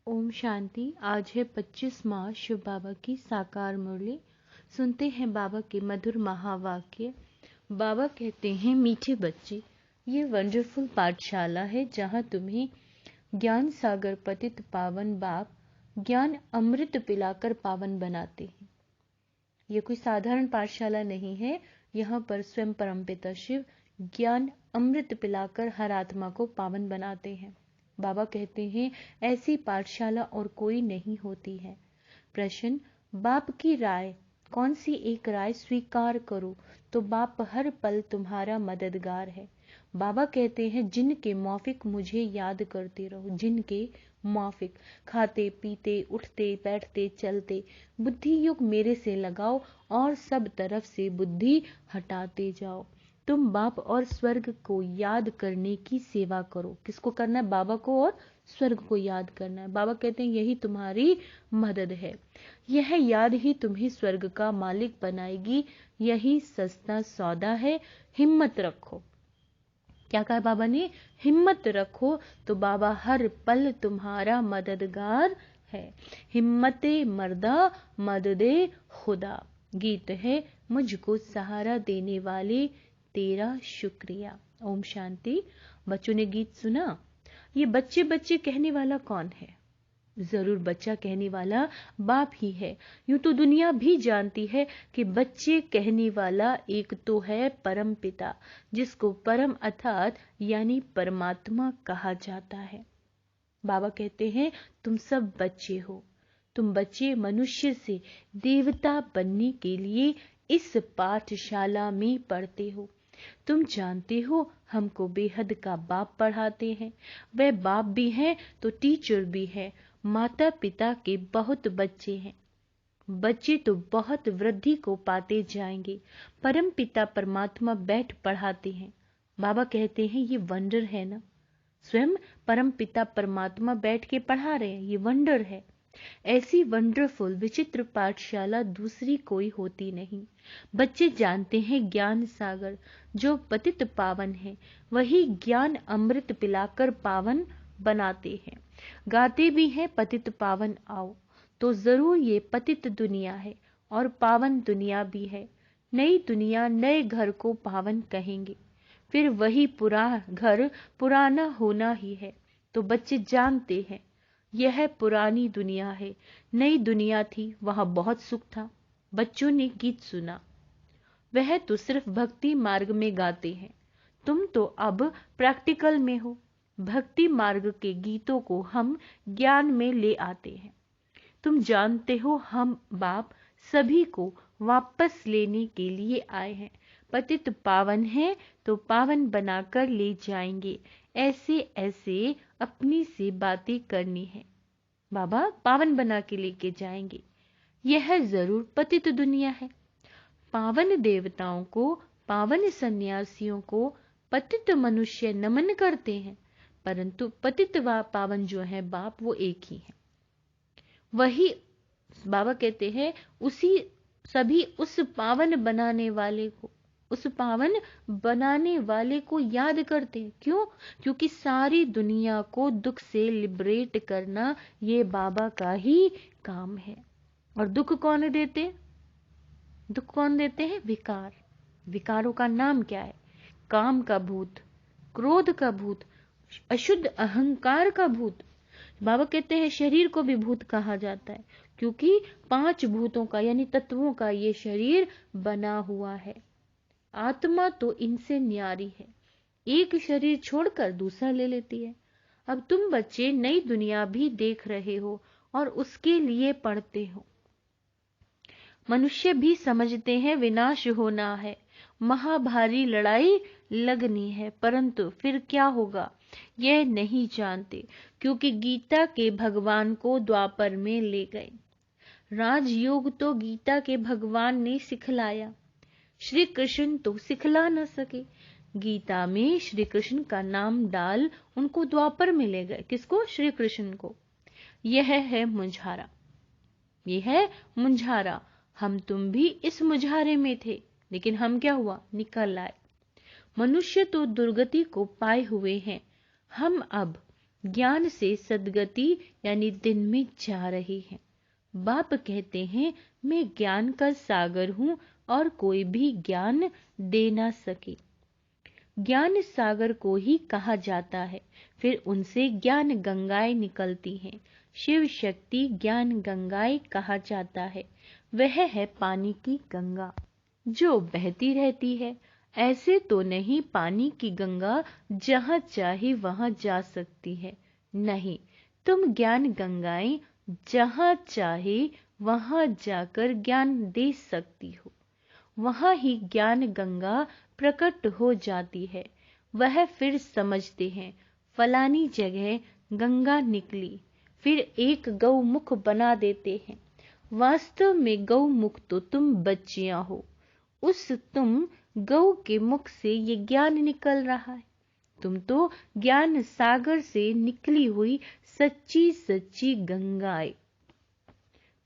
ओम शांति। आज है 25 मार्च, शिव बाबा की साकार मुरली। सुनते हैं बाबा के मधुर महावाक्य। बाबा कहते हैं, मीठे बच्चे, ये वंडरफुल पाठशाला है जहाँ तुम्हें ज्ञान सागर पतित पावन बाप ज्ञान अमृत पिलाकर पावन बनाते हैं। ये कोई साधारण पाठशाला नहीं है। यहाँ पर स्वयं परमपिता शिव ज्ञान अमृत पिलाकर हर आत्मा को पावन बनाते हैं। बाबा कहते हैं, ऐसी पाठशाला और कोई नहीं होती है। प्रश्न, बाप की राय, कौन सी एक राय स्वीकार करो तो बाप हर पल तुम्हारा मददगार है। बाबा कहते हैं, जिनके मौफिक मुझे याद करते रहो, जिनके मौफिक, खाते पीते उठते बैठते चलते बुद्धि युग मेरे से लगाओ और सब तरफ से बुद्धि हटाते जाओ। तुम बाप और स्वर्ग को याद करने की सेवा करो। किसको करना है? बाबा को और स्वर्ग को याद करना है। बाबा कहते हैं, यही तुम्हारी मदद है। यह याद ही तुम्हें स्वर्ग का मालिक बनाएगी। यही सस्ता सौदा है। हिम्मत रखो। क्या कहा बाबा ने? हिम्मत रखो तो बाबा हर पल तुम्हारा मददगार है। हिम्मते मर्दा मददे खुदा। गीत है, मुझको सहारा देने वाले तेरा शुक्रिया। ओम शांति। बच्चों ने गीत सुना। ये बच्चे बच्चे कहने वाला कौन है? जरूर बच्चा कहने वाला बाप ही है। यूं तो दुनिया भी जानती है कि बच्चे कहने वाला एक तो है परम पिता, जिसको परम अर्थात यानी परमात्मा कहा जाता है। बाबा कहते हैं, तुम सब बच्चे हो। तुम बच्चे मनुष्य से देवता बनने के लिए इस पाठशाला में पढ़ते हो। तुम जानते हो, हमको बेहद का बाप पढ़ाते हैं। वह बाप भी हैं तो टीचर भी है। माता पिता के बहुत बच्चे हैं। बच्चे तो बहुत वृद्धि को पाते जाएंगे। परम पिता परमात्मा बैठ पढ़ाते हैं। बाबा कहते हैं, ये वंडर है ना। स्वयं परम पिता परमात्मा बैठ के पढ़ा रहे हैं, ये वंडर है। ऐसी वंडरफुल विचित्र पाठशाला दूसरी कोई होती नहीं। बच्चे जानते हैं, ज्ञान सागर जो पतित पावन है, वही ज्ञान अमृत पिलाकर पावन बनाते हैं। गाते भी हैं, पतित पावन आओ। तो जरूर ये पतित दुनिया है और पावन दुनिया भी है। नई दुनिया नए घर को पावन कहेंगे, फिर वही घर पुराना होना ही है। तो बच्चे जानते हैं, यह पुरानी दुनिया है। नई दुनिया थी, वहां बहुत सुख था। बच्चों ने गीत सुना। वह तो सिर्फ भक्ति मार्ग में गाते हैं। तुम तो अब प्रैक्टिकल में हो। भक्ति मार्ग के गीतों को हम ज्ञान में ले आते हैं। तुम जानते हो, हम बाप सभी को वापस लेने के लिए आए हैं। पतित पावन है तो पावन बनाकर ले जाएंगे। ऐसे ऐसे अपनी से बातें करनी है। बाबा पावन बना के लेके जाएंगे। यह जरूर पतित दुनिया है। पावन देवताओं को, पावन सन्यासियों को पतित मनुष्य नमन करते हैं, परंतु पतित व पावन जो है बाप, वो एक ही है। वही बाबा कहते हैं, सभी उस पावन बनाने वाले को याद करते हैं। क्यों? क्योंकि सारी दुनिया को दुख से लिबरेट करना ये बाबा का ही काम है। और दुख कौन देते हैं? विकार। विकारों का नाम क्या है? काम का भूत, क्रोध का भूत, अशुद्ध अहंकार का भूत। बाबा कहते हैं, शरीर को भी भूत कहा जाता है, क्योंकि 5 भूतों का यानी तत्वों का ये शरीर बना हुआ है। आत्मा तो इनसे न्यारी है, एक शरीर छोड़कर दूसरा ले लेती है। अब तुम बच्चे नई दुनिया भी देख रहे हो और उसके लिए पढ़ते हो। मनुष्य भी समझते हैं विनाश होना है, महाभारी लड़ाई लगनी है, परंतु फिर क्या होगा यह नहीं जानते, क्योंकि गीता के भगवान को द्वापर में ले गए। राजयोग तो गीता के भगवान ने सिखलाया, श्री कृष्ण तो सिखला न सके। गीता में श्री कृष्ण का नाम डाल उनको द्वापर में ले गए। किसको? श्री कृष्ण को। यह है मुंझारा, यह है मुंझारा। हम तुम भी इस मुझारे में थे, लेकिन हम क्या हुआ? निकल आए। मनुष्य तो दुर्गति को पाए हुए हैं। हम अब ज्ञान से सद्गति यानी दिन में जा रही है। बाप कहते हैं मैं ज्ञान का सागर हूँ और कोई भी ज्ञान दे ना सके। ज्ञान सागर को ही कहा जाता है। फिर उनसे ज्ञान गंगाएं निकलती हैं। शिव शक्ति ज्ञान गंगाएं कहा जाता है। वह है पानी की गंगा जो बहती रहती है। ऐसे तो नहीं पानी की गंगा जहाँ चाहे वहाँ जा सकती है। नहीं, तुम ज्ञान गंगाएं जहाँ चाहे वहाँ जाकर ज्ञान दे सकती हो। वहाँ ही ज्ञान गंगा प्रकट हो जाती है। वह फिर समझते हैं फलानी जगह गंगा निकली, फिर एक गौमुख बना देते हैं। वास्तव में गौमुख तो तुम बच्चियां हो। उस तुम गौ के मुख से ये ज्ञान निकल रहा है। तुम तो ज्ञान सागर से निकली हुई सच्ची सच्ची गंगाएं।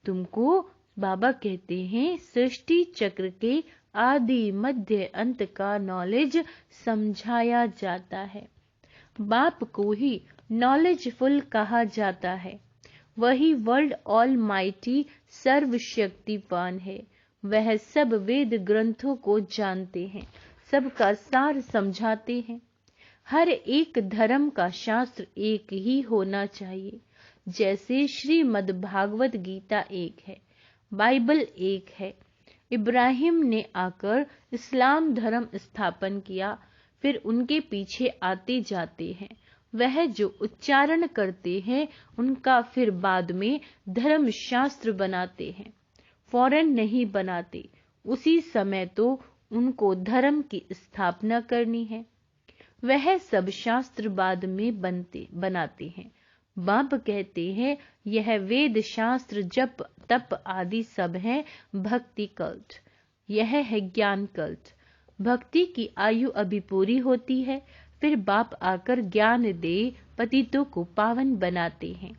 तुमको बाबा कहते हैं सृष्टि चक्र के आदि मध्य अंत का नॉलेज समझाया जाता है। बाप को ही नॉलेजफुल कहा जाता है। वही वर्ल्ड ऑल माइटी सर्वशक्तिवान है। वह सब वेद ग्रंथों को जानते हैं, सबका सार समझाते हैं। हर एक धर्म का शास्त्र एक ही होना चाहिए। जैसे श्रीमद् भागवत गीता एक है, बाइबल एक है। इब्राहिम ने आकर इस्लाम धर्म स्थापन किया, फिर उनके पीछे आते जाते हैं। वह जो उच्चारण करते हैं उनका फिर बाद में धर्म शास्त्र बनाते हैं। फौरन नहीं बनाते, उसी समय तो उनको धर्म की स्थापना करनी है। वह सब शास्त्र बाद में बनाते हैं। बाप कहते हैं यह वेद शास्त्र जप तप आदि सब है भक्ति कल्ट। यह है ज्ञान कल्ट। भक्ति की आयु अभी पूरी होती है, फिर बाप आकर ज्ञान दे पतितों को पावन बनाते हैं।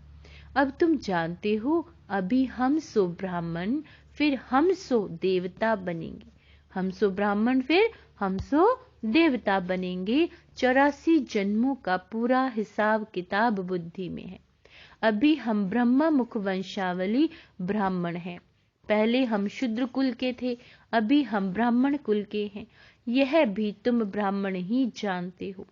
अब तुम जानते हो अभी हम सो ब्राह्मण, फिर हम सो देवता बनेंगे। हम सो ब्राह्मण फिर हम सो देवता बनेंगे। 84 जन्मों का पूरा हिसाब किताब बुद्धि में है। अभी हम ब्रह्मा मुख वंशावली ब्राह्मण हैं। पहले हम शूद्र कुल के थे, अभी हम ब्राह्मण कुल के हैं। यह भी तुम ब्राह्मण ही जानते हो।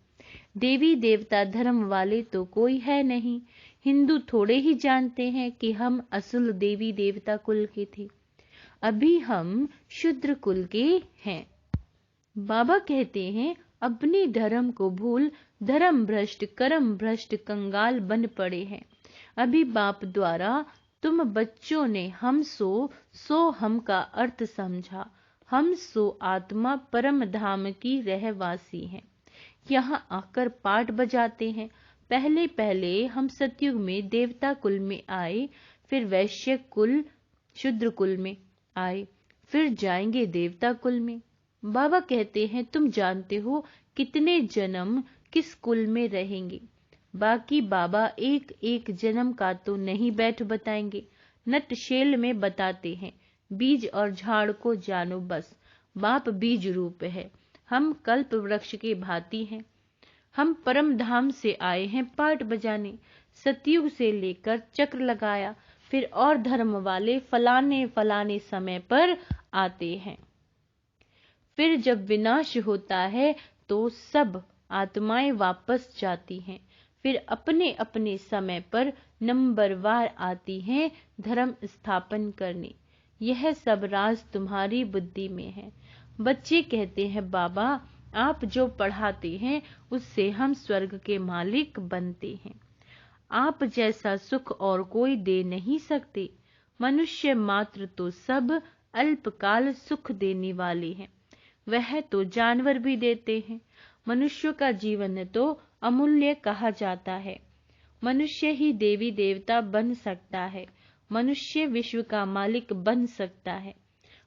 देवी देवता धर्म वाले तो कोई है नहीं। हिंदू थोड़े ही जानते हैं कि हम असुल देवी देवता कुल के थे। अभी हम शूद्र कुल के हैं। बाबा कहते हैं अपने धर्म को भूल धर्म भ्रष्ट कर्म भ्रष्ट कंगाल बन पड़े हैं। अभी बाप द्वारा तुम बच्चों ने हम सो हम का अर्थ समझा। हम सो आत्मा परम धाम की रहवासी हैं। यहाँ आकर पाठ बजाते हैं। पहले पहले हम सतयुग में देवता कुल में आए, फिर वैश्य कुल शूद्र कुल में आए, फिर जाएंगे देवता कुल में। बाबा कहते हैं तुम जानते हो कितने जन्म किस कुल में रहेंगे। बाकी बाबा एक एक जन्म का तो नहीं बैठ बताएंगे, नटशेल में बताते हैं। बीज और झाड़ को जानो बस। बाप बीज रूप है, हम कल्प वृक्ष के भांति हैं। हम परम धाम से आए हैं पाठ बजाने। सतयुग से लेकर चक्र लगाया, फिर और धर्म वाले फलाने फलाने समय पर आते हैं। फिर जब विनाश होता है तो सब आत्माएं वापस जाती हैं, फिर अपने अपने समय पर नंबरवार आती हैं धर्म स्थापन करने। यह सब राज तुम्हारी बुद्धि में है। बच्चे कहते हैं बाबा आप जो पढ़ाते हैं उससे हम स्वर्ग के मालिक बनते हैं। आप जैसा सुख और कोई दे नहीं सकते। मनुष्य मात्र तो सब अल्पकाल सुख देने वाले हैं। वह तो जानवर भी देते हैं। मनुष्य का जीवन तो अमूल्य कहा जाता है। मनुष्य ही देवी देवता बन सकता है। मनुष्य विश्व का मालिक बन सकता है।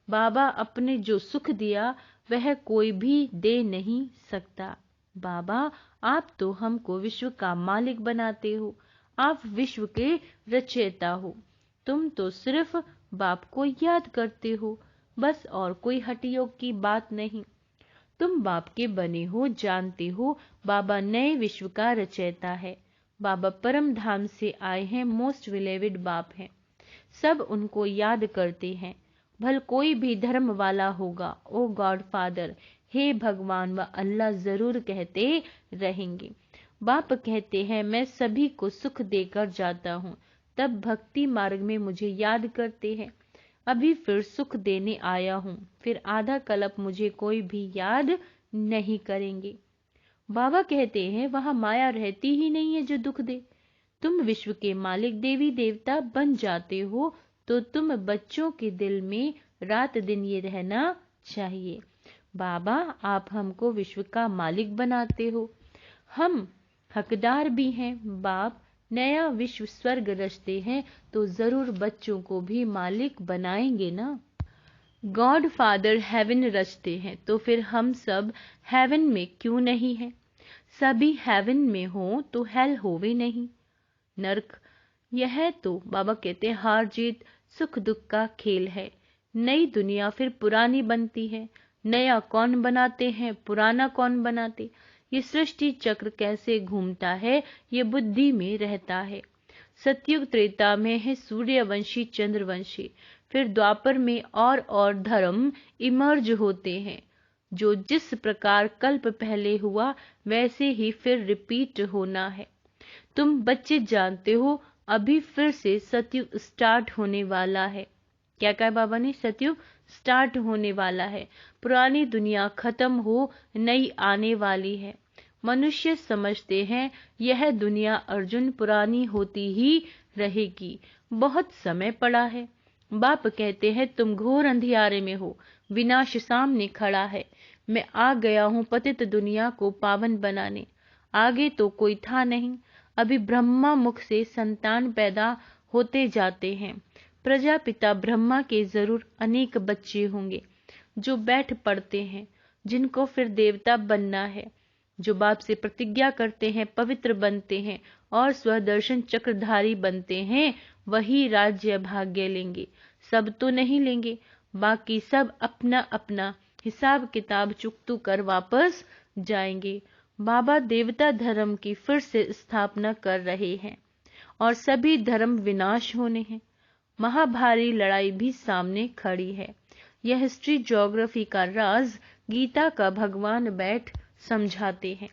बाबा अपने जो सुख दिया वह कोई भी दे नहीं सकता। बाबा आप तो हमको विश्व का मालिक बनाते हो। आप विश्व के रचयिता हो। तुम तो सिर्फ बाप को याद करते हो, बस और कोई हठयोग की बात नहीं। तुम बाप के बने हो, जानते हो बाबा नए विश्व का रचयिता है। बाबा परम धाम से आए हैं, मोस्ट बिलीवेड बाप हैं। सब उनको याद करते हैं, भल कोई भी धर्म वाला होगा, ओ गॉड फादर, हे भगवान व अल्लाह जरूर कहते रहेंगे। बाप कहते हैं मैं सभी को सुख देकर जाता हूँ, तब भक्ति मार्ग में मुझे याद करते हैं। अभी फिर सुख देने आया हूँ, फिर आधा कल्प मुझे कोई भी याद नहीं करेंगे। बाबा कहते हैं वहां माया रहती ही नहीं है जो दुख दे। तुम विश्व के मालिक देवी देवता बन जाते हो तो तुम बच्चों के दिल में रात दिन ये रहना चाहिए, बाबा आप हमको विश्व का मालिक बनाते हो, हम हकदार भी हैं। बाप नया विश्व स्वर्ग रचते हैं तो जरूर बच्चों को भी मालिक बनाएंगे ना। गॉड फादर हेवन रचते हैं तो फिर हम सब हेवन में क्यों नहीं हैं? सभी हेवन में हो तो हेल होवे नहीं, नर्क। यह तो बाबा कहते हैं हार जीत सुख दुख का खेल है। नई दुनिया फिर पुरानी बनती है, नया कौन बनाते हैं, पुराना कौन बनाते। ये सृष्टि चक्र कैसे घूमता है ये बुद्धि में रहता है। सतयुग त्रेता में है सूर्यवंशी चंद्रवंशी, फिर द्वापर में और धर्म इमर्ज होते हैं। जो जिस प्रकार कल्प पहले हुआ वैसे ही फिर रिपीट होना है। तुम बच्चे जानते हो अभी फिर से सतयुग स्टार्ट होने वाला है। क्या कहा बाबा ने? सतयुग स्टार्ट होने वाला है। पुरानी दुनिया खत्म हो नई आने वाली है। मनुष्य समझते हैं यह दुनिया अर्जुन पुरानी होती ही रहेगी, बहुत समय पड़ा है। बाप कहते हैं तुम घोर अंधियारे में हो, विनाश सामने खड़ा है। मैं आ गया हूँ पतित दुनिया को पावन बनाने। आगे तो कोई था नहीं, अभी ब्रह्मा मुख से संतान पैदा होते जाते हैं। प्रजापिता ब्रह्मा के जरूर अनेक बच्चे होंगे जो बैठ पड़ते हैं, जिनको फिर देवता बनना है। जो बाप से प्रतिज्ञा करते हैं पवित्र बनते हैं और स्वदर्शन चक्रधारी बनते हैं, वही राज्य भाग्य लेंगे। सब तो नहीं लेंगे, बाकी सब अपना अपना हिसाब किताब चुकतू कर वापस जाएंगे। बाबा देवता धर्म की फिर से स्थापना कर रहे हैं और सभी धर्म विनाश होने हैं। महाभारी लड़ाई भी सामने खड़ी है। यह हिस्ट्री ज्योग्राफी का राज गीता का भगवान बैठ समझाते हैं।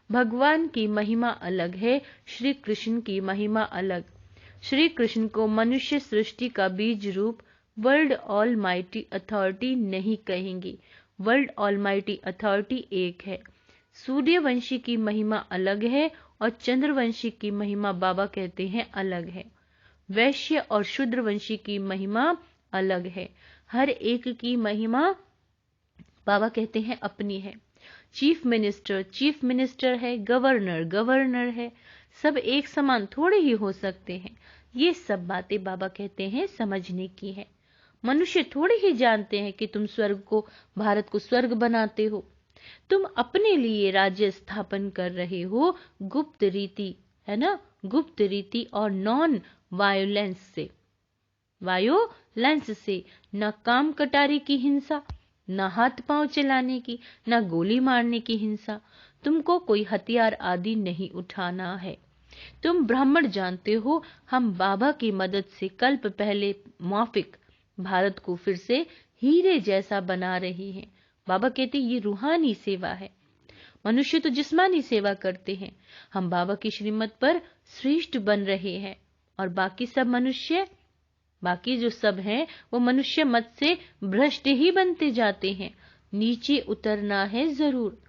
भगवान की महिमा अलग है, श्री कृष्ण की महिमा अलग। श्री कृष्ण को मनुष्य सृष्टि का बीज रूप वर्ल्ड ऑल माइटी अथॉरिटी नहीं कहेंगे। वर्ल्ड ऑल माइटी अथॉरिटी एक है। सूर्यवंशी की महिमा अलग है और चंद्रवंशी की महिमा बाबा कहते हैं अलग है। वैश्य और शूद्रवंशी की महिमा अलग है। हर एक की महिमा बाबा कहते हैं अपनी है। चीफ मिनिस्टर है, गवर्नर है। सब एक समान थोड़े ही हो सकते हैं। ये सब बातें बाबा कहते हैं समझने की है। मनुष्य थोड़े ही जानते हैं कि तुम स्वर्ग को, भारत को स्वर्ग बनाते हो। तुम अपने लिए राज्य स्थापन कर रहे हो गुप्त रीति, है ना, गुप्त रीति और नॉन वायोलेंस से। न काम कटारी की हिंसा, न हाथ पांव चलाने की, न गोली मारने की हिंसा। तुमको कोई हथियार आदि नहीं उठाना है। तुम ब्राह्मण जानते हो हम बाबा की मदद से कल्प पहले माफिक भारत को फिर से हीरे जैसा बना रही हैं। बाबा कहते ये रूहानी सेवा है। मनुष्य तो जिस्मानी सेवा करते हैं, हम बाबा की श्रीमत पर श्रेष्ठ बन रहे हैं और बाकी जो सब हैं वो मनुष्य मत से भ्रष्ट ही बनते जाते हैं। नीचे उतरना है जरूर।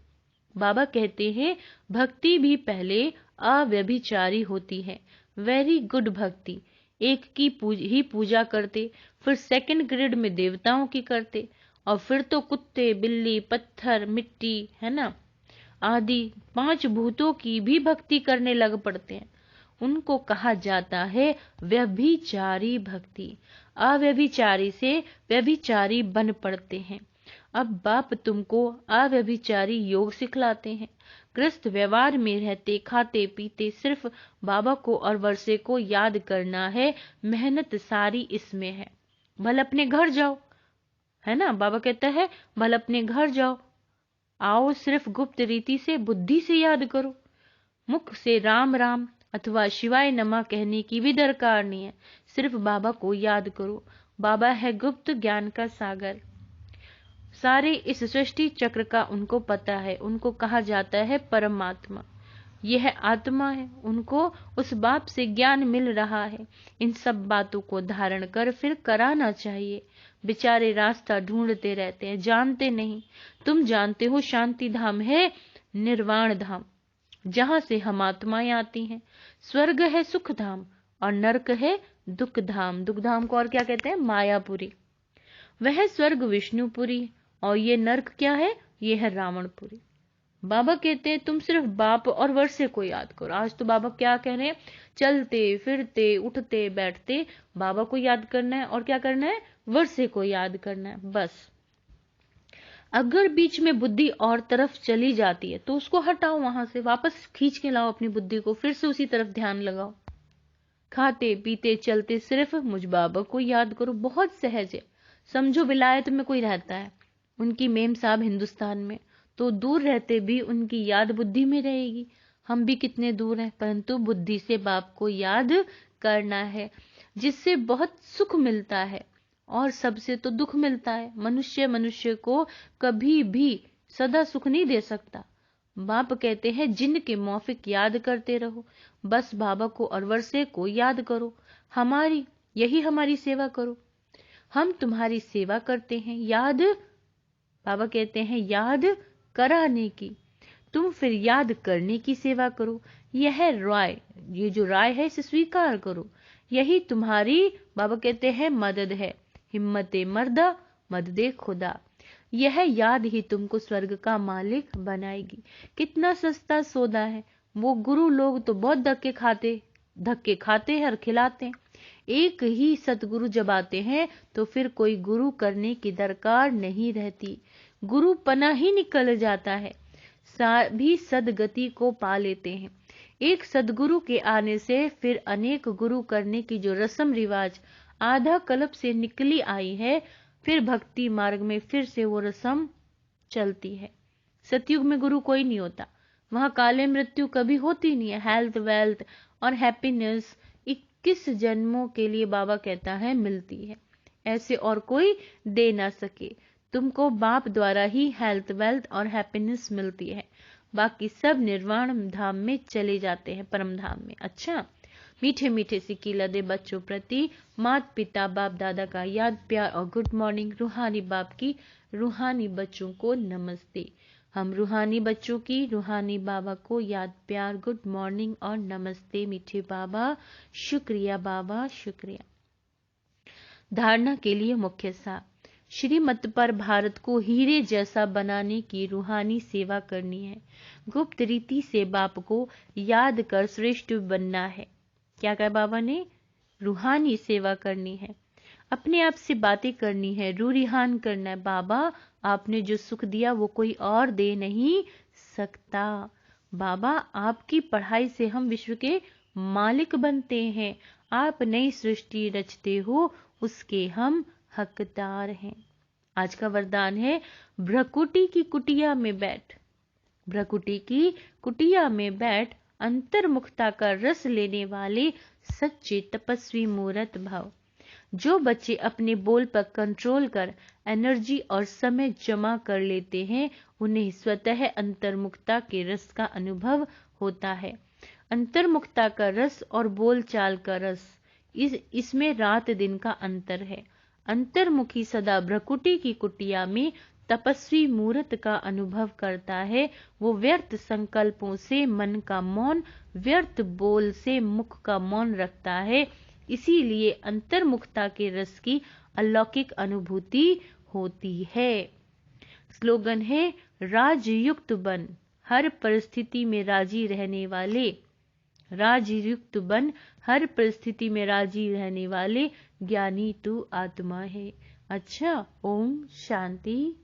बाबा कहते हैं भक्ति भी पहले अव्यभिचारी होती है। वेरी गुड भक्ति, एक की ही पूजा करते, फिर सेकंड ग्रेड में देवताओं की करते, और फिर तो कुत्ते बिल्ली पत्थर मिट्टी, है ना, आदि 5 भूतों की भी भक्ति करने लग पड़ते हैं। उनको कहा जाता है व्यभिचारी भक्ति। अव्यभिचारी से व्यभिचारी बन पड़ते हैं। अब बाप तुमको अव्यभिचारी योग सिखलाते हैं। गृहस्थ व्यवहार में रहते खाते पीते सिर्फ बाबा को और वर्षे को याद करना है। मेहनत सारी इसमें है। भल अपने घर जाओ, है ना, बाबा कहता है भल अपने घर जाओ, आओ सिर्फ गुप्त रीति से बुद्धि से याद करो। मुख से राम राम, अथवा शिवाय नमः कहने की भी दरकार नहीं है। सिर्फ बाबा को याद करो। बाबा है गुप्त ज्ञान का सागर। सारे इस सृष्टि चक्र का उनको पता है। उनको कहा जाता है परमात्मा। यह आत्मा है, उनको उस बाप से ज्ञान मिल रहा है। इन सब बातों को धारण कर फिर कराना चाहिए। बेचारे रास्ता ढूंढते रहते हैं, जानते नहीं। तुम जानते हो शांति धाम है निर्वाण धाम, जहां से हम आत्माएं आती हैं। स्वर्ग है सुख धाम और नरक है दुख धाम। दुख धाम को और क्या कहते हैं? मायापुरी। वह स्वर्ग विष्णुपुरी और ये नरक क्या है? ये है रावणपुरी। बाबा कहते हैं तुम सिर्फ बाप और वर्षे को याद करो। आज तो बाबा क्या कह रहे हैं? चलते फिरते उठते बैठते बाबा को याद करना है। और क्या करना है? वर्षे को याद करना है। बस अगर बीच में बुद्धि और तरफ चली जाती है तो उसको हटाओ, वहां से वापस खींच के लाओ अपनी बुद्धि को, फिर से उसी तरफ ध्यान लगाओ। खाते पीते चलते सिर्फ मुझ बाबा को याद करो। बहुत सहज है। समझो विलायत में कोई रहता है, उनकी मेम साहब हिंदुस्तान में, तो दूर रहते भी उनकी याद बुद्धि में रहेगी। हम भी कितने दूर हैं, परंतु बुद्धि से बाप को याद करना है, जिससे बहुत सुख मिलता है और सबसे तो दुख मिलता है। मनुष्य को कभी भी सदा सुख नहीं दे सकता। बाप कहते हैं जिनके मौफिक याद करते रहो। बस बाबा को और वर्षे को याद करो। यही हमारी सेवा करो। हम तुम्हारी सेवा करते हैं। याद, बाबा कहते हैं याद कराने की, तुम फिर याद करने की सेवा करो। यह राय, ये जो राय है इसे स्वीकार करो। यही तुम्हारी, बाबा कहते हैं, मदद है। हिम्मते मर्दा मददे खुदा। यह याद ही तुमको स्वर्ग का मालिक बनाएगी। कितना सस्ता सौदा है। वो गुरु लोग तो बहुत धक्के खाते हैं और खिलाते हैं। एक ही सतगुरु जब आते हैं तो फिर कोई गुरु करने की दरकार नहीं रहती। गुरु पना ही निकल जाता है। सभी सदगति को पा लेते हैं। एक सदगुरु के आने से फिर अनेक गुरु करने की जो रस्म रिवाज आधा कल्प से निकली आई है, फिर भक्ति मार्ग में फिर से वो रस्म चलती है। सतयुग में गुरु कोई नहीं होता। वहां काले मृत्यु कभी होती नहीं है। हेल्थ, वेल्थ और हैप्पीनेस 21 जन्मों के लिए बाबा कहता है मिलती है। ऐसे और कोई दे ना सके। तुमको बाप द्वारा ही हेल्थ, वेल्थ और हैप्पीनेस मिलती है। बाकी सब निर्वाण धाम में चले जाते हैं, परम धाम में। अच्छा, मीठे मीठे सिक्की लदे बच्चों प्रति माता पिता बाप दादा का याद प्यार और गुड मॉर्निंग। रूहानी बाप की रूहानी बच्चों को नमस्ते। हम रूहानी बच्चों की रूहानी बाबा को याद प्यार, गुड मॉर्निंग और नमस्ते। मीठे बाबा, शुक्रिया बाबा, शुक्रिया। धारणा के लिए मुख्य सार। श्रीमत पर भारत को हीरे जैसा बनाने की रूहानी सेवा करनी है। गुप्त रीति से बाप को याद कर श्रेष्ठ बनना है। क्या कहा बाबा ने? रूहानी सेवा करनी है। अपने आप से बातें करनी है, रूरिहान करना है। बाबा आपने जो सुख दिया वो कोई और दे नहीं सकता। बाबा आपकी पढ़ाई से हम विश्व के मालिक बनते हैं। आप नई सृष्टि रचते हो, उसके हम हकदार हैं। आज का वरदान है भ्रकुटी की कुटिया में बैठ। भ्रकुटी की कुटिया में बैठ अंतर्मुखता का रस लेने वाले सच्चे तपस्वी मूर्त भव। जो बच्चे अपने बोल पर कंट्रोल कर एनर्जी और समय जमा कर लेते हैं, उन्हें स्वतः अंतर्मुखता के रस का अनुभव होता है। अंतर्मुखता का रस और बोलचाल का रस, इसमें रात दिन का अंतर है। अंतर्मुखी सदा भ्रकुटी की कुटिया में तपस्वी मूर्त का अनुभव करता है। वो व्यर्थ संकल्पों से मन का मौन, व्यर्थ बोल से मुख का मौन रखता है। इसीलिए अंतर्मुखता के रस की अलौकिक अनुभूति होती है। स्लोगन है राजयुक्त बन, हर परिस्थिति में राजी रहने वाले। राजयुक्त बन, हर परिस्थिति में राजी रहने वाले ज्ञानी तू आत्मा है। अच्छा, ओम शांति।